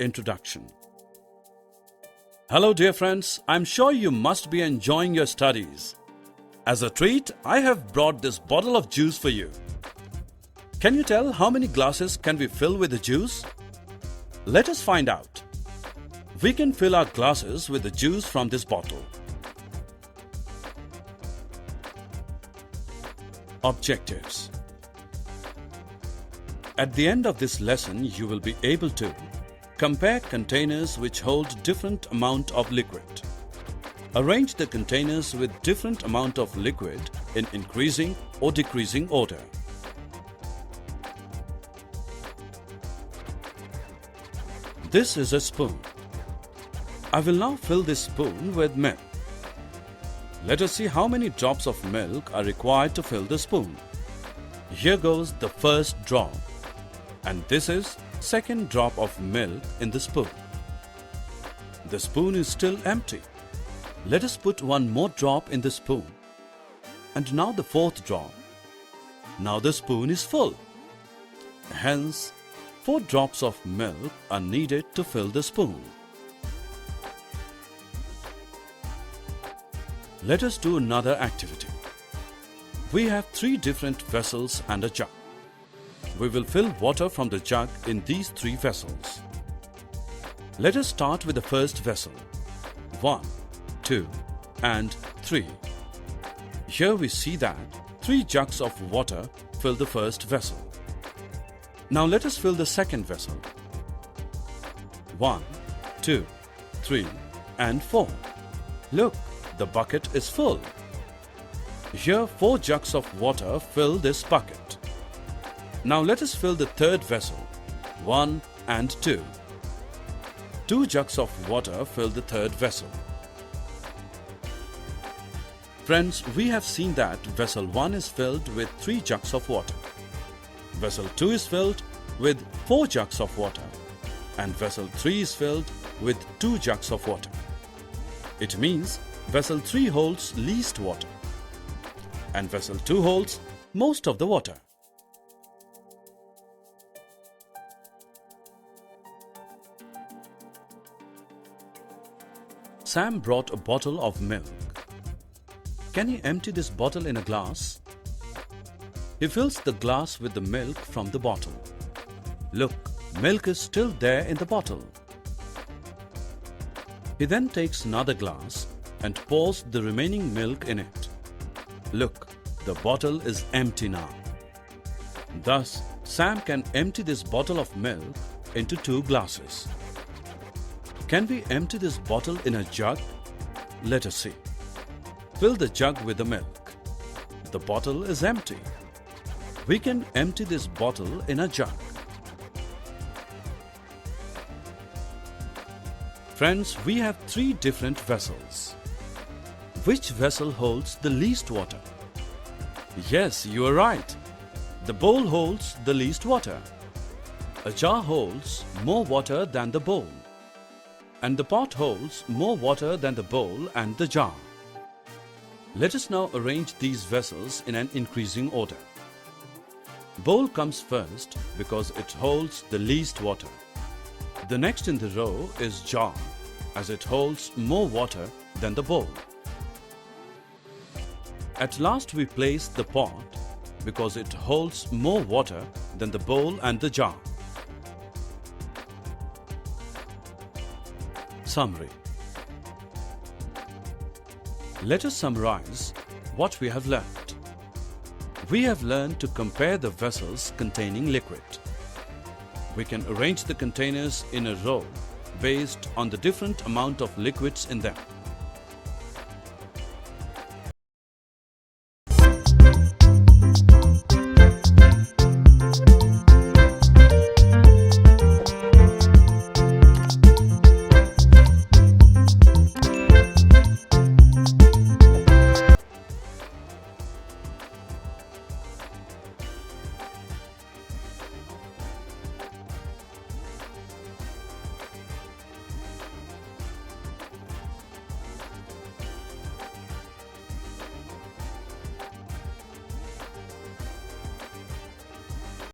Introduction. Hello dear friends, I'm sure you must be enjoying your studies. As a treat, I have brought this bottle of juice for you. Can you tell how many glasses can we fill with the juice? Let us find out. We can fill our glasses with the juice from this bottle. Objectives. At the end of this lesson, you will be able to compare containers which hold different amount of liquid. Arrange the containers with different amount of liquid in increasing or decreasing order. This is a spoon. I will now fill this spoon with milk. Let us see how many drops of milk are required to fill the spoon. Here goes the first drop, and this is second drop of milk in the spoon. The spoon is still empty. Let us put one more drop in the spoon. And now the fourth drop. Now the spoon is full. Hence, 4 drops of milk are needed to fill the spoon. Let us do another activity. We have 3 different vessels and a jug. We will fill water from the jug in these 3 vessels. Let us start with the first vessel. 1, 2, and 3. Here we see that 3 jugs of water fill the first vessel. Now let us fill the second vessel. 1, 2, 3, and 4. Look, the bucket is full. Here 4 jugs of water fill this bucket. Now let us fill the third vessel, 1 and 2. 2 jugs of water fill the third vessel. Friends, we have seen that vessel 1 is filled with 3 jugs of water. Vessel 2 is filled with 4 jugs of water. And vessel 3 is filled with 2 jugs of water. It means vessel 3 holds least water. And vessel 2 holds most of the water. Sam brought a bottle of milk. Can he empty this bottle in a glass? He fills the glass with the milk from the bottle. Look, milk is still there in the bottle. He then takes another glass and pours the remaining milk in it. Look, the bottle is empty now. Thus, Sam can empty this bottle of milk into 2 glasses. Can we empty this bottle in a jug? Let us see. Fill the jug with the milk. The bottle is empty. We can empty this bottle in a jug. Friends, we have 3 different vessels. Which vessel holds the least water? Yes, you are right. The bowl holds the least water. A jar holds more water than the bowl. And the pot holds more water than the bowl and the jar. Let us now arrange these vessels in an increasing order. Bowl comes first because it holds the least water. The next in the row is jar, as it holds more water than the bowl. At last we place the pot because it holds more water than the bowl and the jar. Summary. Let us summarize what we have learned. We have learned to compare the vessels containing liquid. We can arrange the containers in a row based on the different amount of liquids in them.